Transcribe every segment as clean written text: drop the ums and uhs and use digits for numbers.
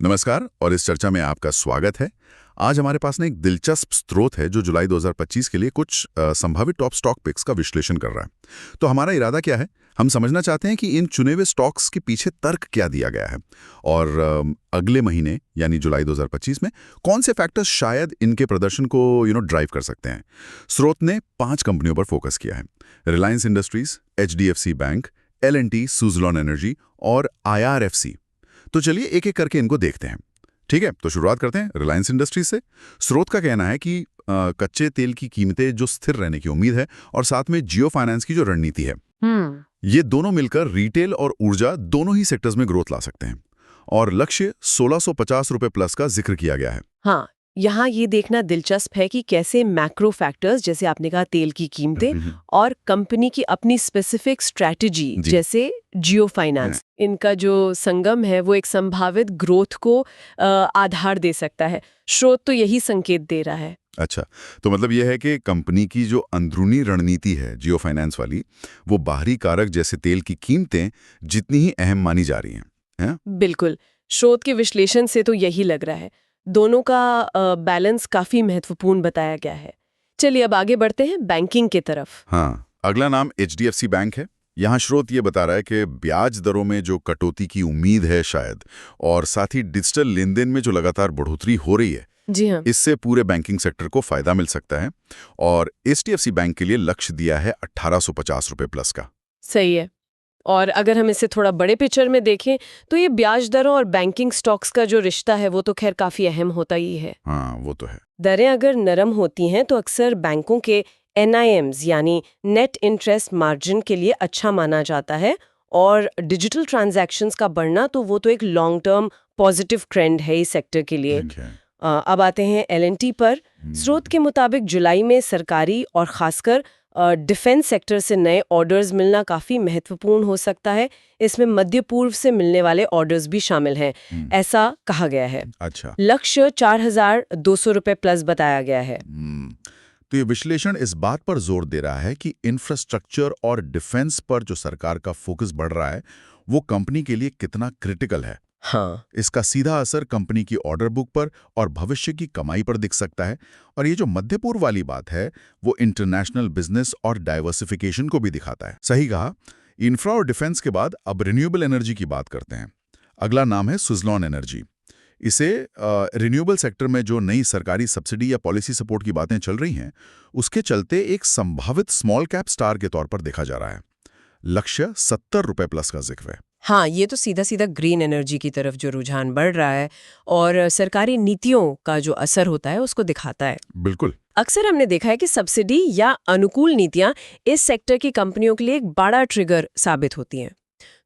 नमस्कार और इस चर्चा में आपका स्वागत है। आज हमारे पास ना एक दिलचस्प स्रोत है जो जुलाई 2025 के लिए कुछ संभावित टॉप स्टॉक पिक्स का विश्लेषण कर रहा है। तो हमारा इरादा क्या है? हम समझना चाहते हैं कि इन चुने हुए स्टॉक्स के पीछे तर्क क्या दिया गया है और अगले महीने यानी जुलाई 2025 में कौन से फैक्टर्स शायद इनके प्रदर्शन को ड्राइव कर सकते हैं। स्रोत ने 5 कंपनियों पर फोकस किया है: Reliance industries, HDFC bank, L&T, Suzlon energy और IRFC। तो चलिए एक एक करके इनको देखते हैं। ठीक है, तो शुरुआत करते हैं रिलायंस इंडस्ट्रीज से। स्रोत का कहना है कि कच्चे तेल की कीमतें जो स्थिर रहने की उम्मीद है और साथ में जियो फाइनेंस की जो रणनीति है, ये दोनों मिलकर रिटेल और ऊर्जा दोनों ही सेक्टर्स में ग्रोथ ला सकते हैं और लक्ष्य 1650 रुपए प्लस का जिक्र किया गया है। हाँ, यहाँ ये देखना दिलचस्प है कि कैसे मैक्रो फैक्टर्स जैसे आपने कहा तेल की कीमतें और कंपनी की अपनी स्पेसिफिक स्ट्रैटेजी जैसे जियो फाइनेंस, इनका जो संगम है वो एक संभावित ग्रोथ को आधार दे सकता है। स्रोत तो यही संकेत दे रहा है। अच्छा, तो मतलब यह है कि कंपनी की जो अंदरूनी रणनीति है जियो फाइनेंस वाली, वो बाहरी कारक जैसे तेल की कीमतें जितनी ही अहम मानी जा रही हैं। बिल्कुल, स्रोत के विश्लेषण से तो यही लग रहा है। दोनों का बैलेंस काफी महत्वपूर्ण बताया गया है। चलिए अब आगे बढ़ते हैं बैंकिंग की तरफ। हाँ, अगला नाम HDFC बैंक है। यहाँ स्रोत ये बता रहा है कि ब्याज दरों में जो कटौती की उम्मीद है शायद, और साथ ही डिजिटल लेनदेन में जो लगातार बढ़ोतरी हो रही है, जी हाँ, इससे पूरे बैंकिंग सेक्टर को फायदा मिल सकता है। और HDFC बैंक के लिए लक्ष्य दिया है 1850 रुपए प्लस का। सही है। और अगर हम इसे थोड़ा बड़े पिक्चर में देखें तो ये ब्याज दरों और बैंकिंग स्टॉक्स का जो रिश्ता है वो तो खैर काफी अहम होता ही है। हाँ, वो तो है। दरें अगर नरम होती हैं तो अक्सर बैंकों के NIMs यानी नेट इंटरेस्ट मार्जिन के लिए अच्छा माना जाता है, और डिजिटल ट्रांजैक्शंस का बढ़ना तो वो तो एक लॉन्ग टर्म पॉजिटिव ट्रेंड है इस सेक्टर के लिए। ठीक है। अब आते हैं L&T पर। स्रोत के मुताबिक जुलाई में सरकारी और खासकर डिफेंस सेक्टर से नए ऑर्डर्स मिलना काफ़ी महत्वपूर्ण हो सकता है। इसमें मध्य पूर्व से मिलने वाले ऑर्डर्स भी शामिल हैं, ऐसा कहा गया है। अच्छा। लक्ष्य 4200 रुपए प्लस बताया गया है। तो ये विश्लेषण इस बात पर जोर दे रहा है कि इंफ्रास्ट्रक्चर और डिफेंस पर जो सरकार का फोकस बढ़ रहा है, वो कंपनी के लिए कितना क्रिटिकल है। हाँ, इसका सीधा असर कंपनी की ऑर्डर बुक पर और भविष्य की कमाई पर दिख सकता है। और ये जो मध्य पूर्व वाली बात है, वो इंटरनेशनल बिजनेस और डाइवर्सिफिकेशन को भी दिखाता है। सही कहा। इंफ्रा और डिफेंस के बाद अब रिन्यूएबल एनर्जी की बात करते हैं। अगला नाम है सुज़लॉन एनर्जी। इसे रिन्यूएबल सेक्टर में जो नई सरकारी सब्सिडी या पॉलिसी सपोर्ट की बातें चल रही हैं, उसके चलते एक संभावित स्मॉल कैप स्टार के तौर पर देखा जा रहा है। लक्ष्य 70 रुपए प्लस का जिक्र है। हाँ, ये तो सीधा सीधा ग्रीन एनर्जी की तरफ जो रुझान बढ़ रहा है और सरकारी नीतियों का जो असर होता है उसको दिखाता है। बिल्कुल। अक्सर हमने देखा है कि सब्सिडी या अनुकूल नीतियां इस सेक्टर की कंपनियों के लिए एक बड़ा ट्रिगर साबित होती हैं।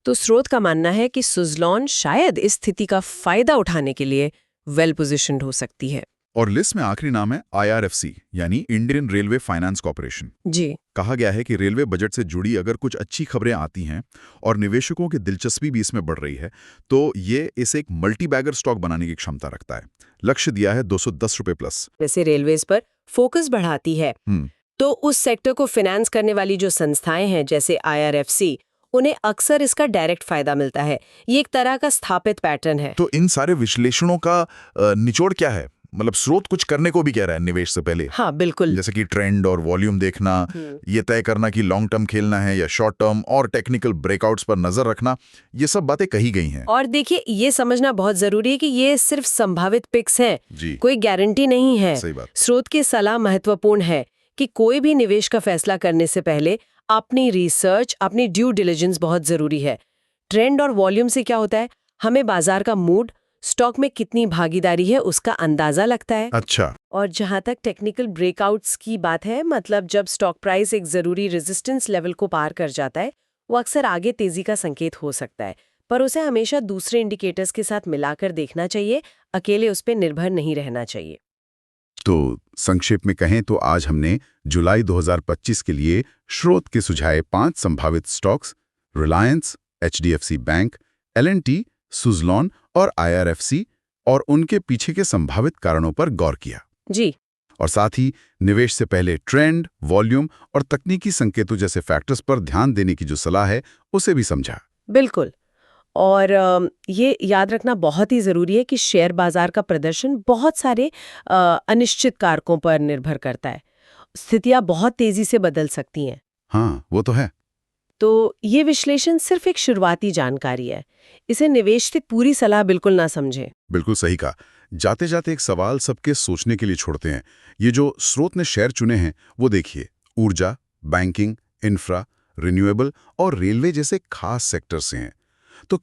तो स्रोत का मानना है कि सुज़लॉन शायद इस स्थिति का फायदा उठाने के लिए वेल पोजिशन्ड हो सकती है। और लिस्ट में आखिरी नाम है IRFC यानी इंडियन रेलवे फाइनेंस कॉर्पोरेशन। जी, कहा गया है कि रेलवे बजट से जुड़ी अगर कुछ अच्छी खबरें आती हैं और निवेशकों की दिलचस्पी भी इसमें बढ़ रही है, तो ये इसे एक मल्टी बैगर स्टॉक बनाने की क्षमता रखता है। लक्ष्य दिया है 210 रुपए प्लस। वैसे रेलवेज पर फोकस बढ़ाती है तो उस सेक्टर को फाइनेंस करने वाली जो संस्थाएं हैं जैसे IRFC, उन्हें अक्सर इसका डायरेक्ट फायदा मिलता है। ये एक तरह का स्थापित पैटर्न है। तो इन सारे विश्लेषणों का निचोड़ क्या है? मतलब स्रोत कुछ करने को भी कह रहा है निवेश से पहले। हाँ, बिल्कुल। जैसे कि ट्रेंड और वॉल्यूम देखना, ये तय करना कि लॉन्ग टर्म खेलना है या शॉर्ट टर्म, और टेक्निकल ब्रेकआउट्स पर नजर रखना, ये सब बातें कही गई हैं। और देखिए, ये समझना बहुत जरूरी है कि ये सिर्फ संभावित पिक्स हैं, कोई गारंटी नहीं है। सही बात। स्रोत की सलाह महत्वपूर्ण है कि कोई भी निवेश का फैसला करने से पहले अपनी रिसर्च, अपनी ड्यू डिलिजेंस बहुत जरूरी है। ट्रेंड और वॉल्यूम से क्या होता है, हमें बाजार का मूड, स्टॉक में कितनी भागीदारी है उसका अंदाजा लगता है। अच्छा। और जहां तक टेक्निकल ब्रेकआउट्स की बात है, मतलब जब स्टॉक प्राइस एक जरूरी रेजिस्टेंस लेवल को पार कर जाता है, वो अक्सर आगे तेजी का संकेत हो सकता है, पर उसे हमेशा दूसरे इंडिकेटर्स के साथ मिलाकर देखना चाहिए, अकेले उस पर निर्भर नहीं रहना चाहिए। तो संक्षेप में कहें तो आज हमने जुलाई 2025 के लिए स्रोत के सुझाए 5 संभावित stocks, Reliance, HDFC bank, L&T, Suzlon और IRFC, और उनके पीछे के संभावित कारणों पर गौर किया। जी। और साथ ही निवेश से पहले ट्रेंड, वॉल्यूम और तकनीकी संकेतों जैसे फैक्टर्स पर ध्यान देने की जो सलाह है, उसे भी समझा। बिल्कुल। और ये याद रखना बहुत ही ज़रूरी है कि शेयर बाजार का प्रदर्शन बहुत सारे अनिश्चित कारकों पर निर्भर करता है। स्थितियाँ बहुत तेज़ी से बदल सकती हैं। हाँ, वो तो है। तो ये विश्लेषण सिर्फ एक शुरुआती जानकारी है। इसे निवेश से पूरी सलाह बिल्कुल ना समझें। बिल्कुल सही कहा। जाते जाते एक सवाल सबके सोचने के लिए छोड़ते हैं। ये जो स्रोत ने शेयर चुने हैं, वो देखिए, ऊर्जा, बैंकिंग, इंफ्रा, रिन्यूएबल और रेलवे जैसे खास सेक्टर से हैं। तो